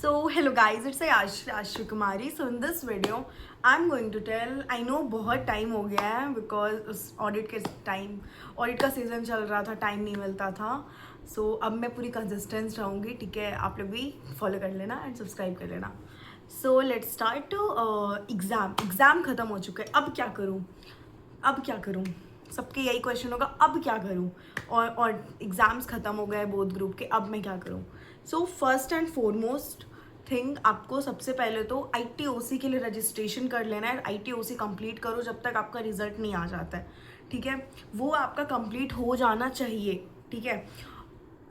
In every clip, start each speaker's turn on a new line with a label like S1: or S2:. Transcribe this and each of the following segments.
S1: Hello guys, it's Ashwi Kumari. So in this video, I'm going to tell. I know बहुत time हो गया है because उस audit का सीज़न चल रहा था, टाइम नहीं मिलता था. So अब मैं पूरी कंसिस्टेंस रहूँगी, ठीक है. आप लोग भी फॉलो कर लेना एंड सब्सक्राइब कर लेना. So let's start. एग्ज़ाम ख़त्म हो चुका है. अब क्या करूँ. सबके यही क्वेश्चन होगा, अब क्या करूँ. और एग्ज़ाम्स ख़त्म हो गए बोथ ग्रुप के, अब मैं क्या करूँ. So first and foremost thing, आपको सबसे पहले तो ITOC के लिए रजिस्ट्रेशन कर लेना है. ITOC कंप्लीट करो जब तक आपका रिजल्ट नहीं आ जाता है, ठीक है. वो आपका कंप्लीट हो जाना चाहिए, ठीक है.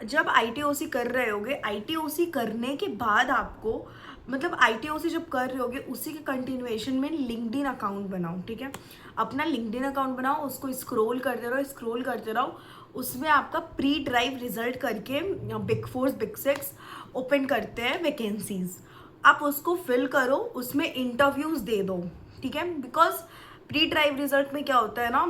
S1: जब ITOC कर रहे होगे, ITOC करने के बाद आपको मतलब ITOC जब कर रहे होगे उसी के कंटिन्यूएशन में लिंक्डइन अकाउंट बनाओ, ठीक है. अपना लिंक्डइन अकाउंट बनाओ, उसको स्क्रॉल करते रहो. उसमें आपका प्री ड्राइव रिजल्ट करके बिग 4 बिग 6 ओपन करते हैं वैकेंसीज. आप उसको फिल करो, उसमें इंटरव्यूज़ दे दो, ठीक है. बिकॉज प्री ड्राइव रिजल्ट में क्या होता है ना,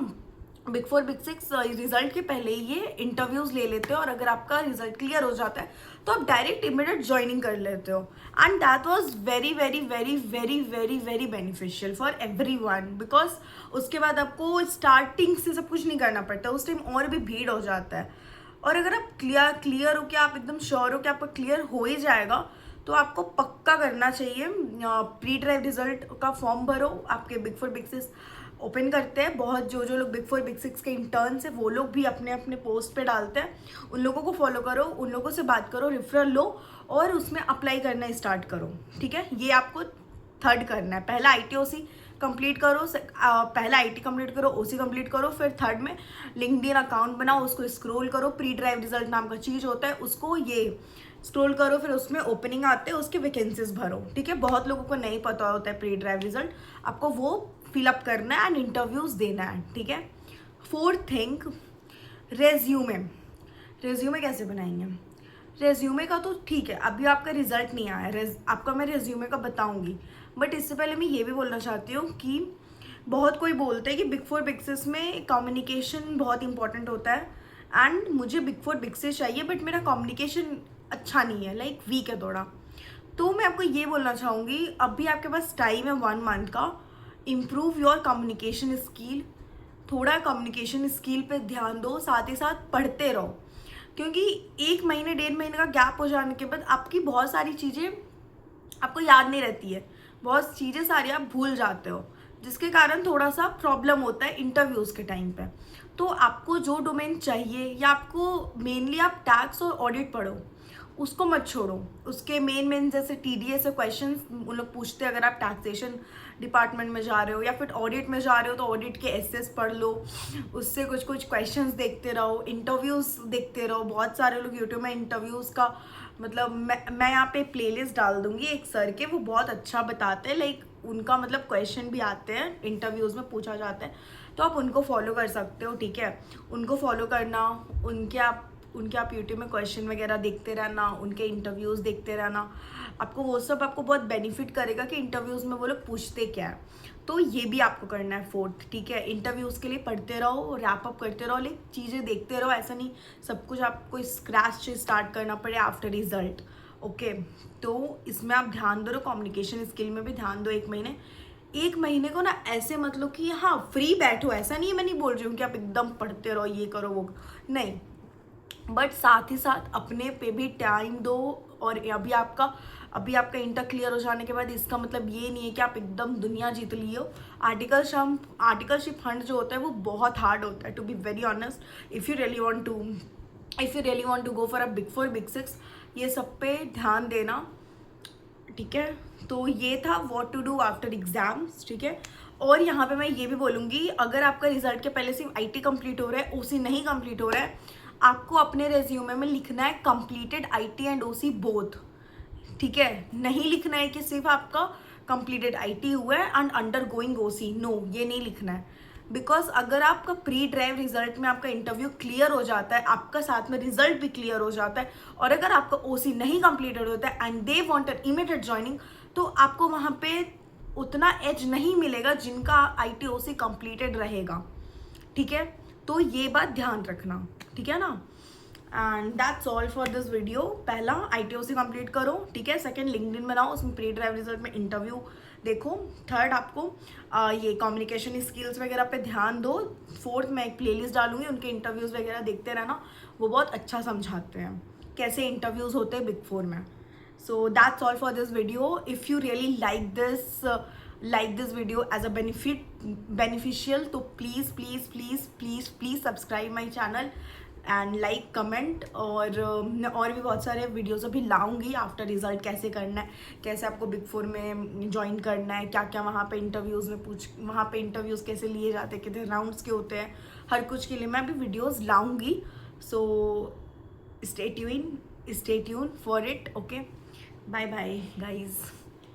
S1: बिग 4 बिग 6 रिजल्ट के पहले ये इंटरव्यूज़ ले लेते हो, और अगर आपका रिजल्ट क्लियर हो जाता है तो आप डायरेक्ट इमीडिएट ज्वाइनिंग कर लेते हो. And that was very very very very very very beneficial for everyone. Because उसके बाद आपको स्टार्टिंग से सब कुछ नहीं करना पड़ता, उस टाइम और भी भीड़ हो जाता है. और अगर आप क्लियर हो कि आप एकदम श्योर हो कि आपका क्लियर हो ही जाएगा, तो आपको पक्का करना चाहिए. प्री ड्राइव रिजल्ट का फॉर्म भरो. आपके बिग 4 बिग 6 ओपन करते हैं. बहुत जो लोग बिग 4 बिग 6 के इंटर्न्स हैं वो लोग भी अपने अपने पोस्ट पे डालते हैं. उन लोगों को फॉलो करो, उन लोगों से बात करो, रेफरल लो और उसमें अप्लाई करना स्टार्ट करो, ठीक है. ये आपको थर्ड करना है. पहला ITOC कंप्लीट करो, पहला IT कंप्लीट करो, OC कंप्लीट करो, फिर थर्ड में लिंक्डइन अकाउंट बनाओ, उसको स्क्रॉल करो. प्री ड्राइव रिजल्ट नाम का चीज़ होता है, उसको ये स्क्रॉल करो, फिर उसमें ओपनिंग आते हैं, उसके वैकेंसीज भरो, ठीक है. बहुत लोगों को नहीं पता होता है प्री ड्राइव रिजल्ट, आपको वो फिलअप करना है एंड इंटरव्यूज़ देना है, ठीक है. फोर्थ थिंग, रेज्यूमे कैसे बनाएंगे. रेज्यूमे का तो ठीक है, अभी आपका रिजल्ट नहीं आया, आपका मैं रेज्यूमे का बताऊंगी. बट इससे पहले मैं ये भी बोलना चाहती हूँ कि बहुत कोई बोलते हैं कि बिग 4 बिग 6 में कम्युनिकेशन बहुत इंपॉर्टेंट होता है. एंड मुझे बिग 4 बिग 6 चाहिए, बट मेरा कम्युनिकेशन अच्छा नहीं है, लाइक वीक है थोड़ा. तो मैं आपको ये बोलना चाहूँगी, अभी आपके पास टाइम है 1 मंथ का. Improve your communication skill. थोड़ा कम्युनिकेशन स्किल पे ध्यान दो, साथ ही साथ पढ़ते रहो. क्योंकि 1 महीने 1.5 महीने का गैप हो जाने के बाद आपकी बहुत सारी चीज़ें आपको याद नहीं रहती है, बहुत चीज़ें सारी आप भूल जाते हो, जिसके कारण थोड़ा सा प्रॉब्लम होता है इंटरव्यूज़ के टाइम पे. तो आपको जो डोमेन चाहिए, या आपको मेनली आप टैक्स और ऑडिट पढ़ो, उसको मत छोड़ो. उसके मेन जैसे TDS से क्वेश्चन उन लोग पूछते हैं अगर आप टैक्सेशन डिपार्टमेंट में जा रहे हो, या फिर ऑडिट में जा रहे हो तो ऑडिट के एसेस पढ़ लो, उससे कुछ क्वेश्चंस देखते रहो, इंटरव्यूज़ देखते रहो. बहुत सारे लोग यूट्यूब में इंटरव्यूज़ का मतलब मैं यहाँ पे प्लेलिस्ट डाल दूँगी एक सर के, वो बहुत अच्छा बताते हैं. लाइक उनका मतलब क्वेश्चन भी आते हैं, इंटरव्यूज़ में पूछा जाता है, तो आप उनको फॉलो कर सकते हो, ठीक है. उनको फॉलो करना, उनके आप यूट्यूब में क्वेश्चन वगैरह देखते रहना, उनके इंटरव्यूज़ देखते रहना, आपको वो सब आपको बहुत बेनिफिट करेगा कि इंटरव्यूज़ में वो लोग पूछते क्या है. तो ये भी आपको करना है फोर्थ, ठीक है. इंटरव्यूज़ के लिए पढ़ते रहो, रैप अप करते रहो, लाइक चीज़ें देखते रहो. ऐसा नहीं सब कुछ आपको स्क्रैच से स्टार्ट करना पड़े आफ्टर रिजल्ट, ओके. तो इसमें आप ध्यान दो, कम्युनिकेशन स्किल में भी ध्यान दो. 1 महीने को ना ऐसे मतलब कि हाँ फ्री बैठो, ऐसा नहीं है, मैं नहीं बोल रही हूँ कि आप एकदम पढ़ते रहो, ये करो वो नहीं, बट साथ ही साथ अपने पे भी टाइम दो. और अभी आपका इंटर क्लियर हो जाने के बाद इसका मतलब ये नहीं है कि आप एकदम दुनिया जीत लिए हो. आर्टिकलशिप फंड जो होता है वो बहुत हार्ड होता है, to be very honest. If you really want to go for a big 4 big 6, ये सब पे ध्यान देना, ठीक है. तो ये था what to do after exams, ठीक है. और यहाँ पे मैं ये भी बोलूँगी, अगर आपका रिजल्ट के पहले सिर्फ IT कंप्लीट हो रहा है, OC नहीं कंप्लीट हो रहा है, आपको अपने रेज्यूमे में लिखना है completed IT and OC both, ठीक है. नहीं लिखना है कि सिर्फ आपका कंप्लीटेड IT हुआ है and undergoing OC, no, ये नहीं लिखना है. बिकॉज अगर आपका प्री ड्राइव रिजल्ट में आपका इंटरव्यू क्लियर हो जाता है, आपका साथ में रिजल्ट भी क्लियर हो जाता है, और अगर आपका OC नहीं कंप्लीटेड होता है and they want an immediate joining, तो आपको वहाँ पे उतना एज नहीं मिलेगा जिनका IT OC कंप्लीटेड रहेगा, ठीक है. तो ये बात ध्यान रखना, ठीक है ना. And that's all for this video. पहला ITOC कंप्लीट करो, ठीक है। सेकंड लिंक्डइन बनाओ, उसमें प्री ड्राइव रिजल्ट में इंटरव्यू देखो। थर्ड आपको ये कम्युनिकेशन स्किल्स वगैरह पे ध्यान दो। फोर्थ मैं एक प्लेलिस्ट डालूंगी, उनके इंटरव्यूज़ वगैरह देखते रहना, वो बहुत अच्छा समझाते हैं कैसे इंटरव्यूज़ होते हैं बिग 4 में। So that's all for this video. If you really like this video as a beneficial, तो please subscribe my channel and like comment. और भी बहुत सारे वीडियोज़ अभी लाऊंगी आफ्टर रिजल्ट, कैसे करना है, कैसे आपको बिग 4 में ज्वाइन करना है, क्या क्या वहाँ पे इंटरव्यूज़ में वहाँ पे इंटरव्यूज़ कैसे लिए जाते हैं, कितने राउंड्स के होते हैं, हर कुछ के लिए मैं अभी वीडियोज़ लाऊंगी। So stay tune for it. Okay, bye bye guys.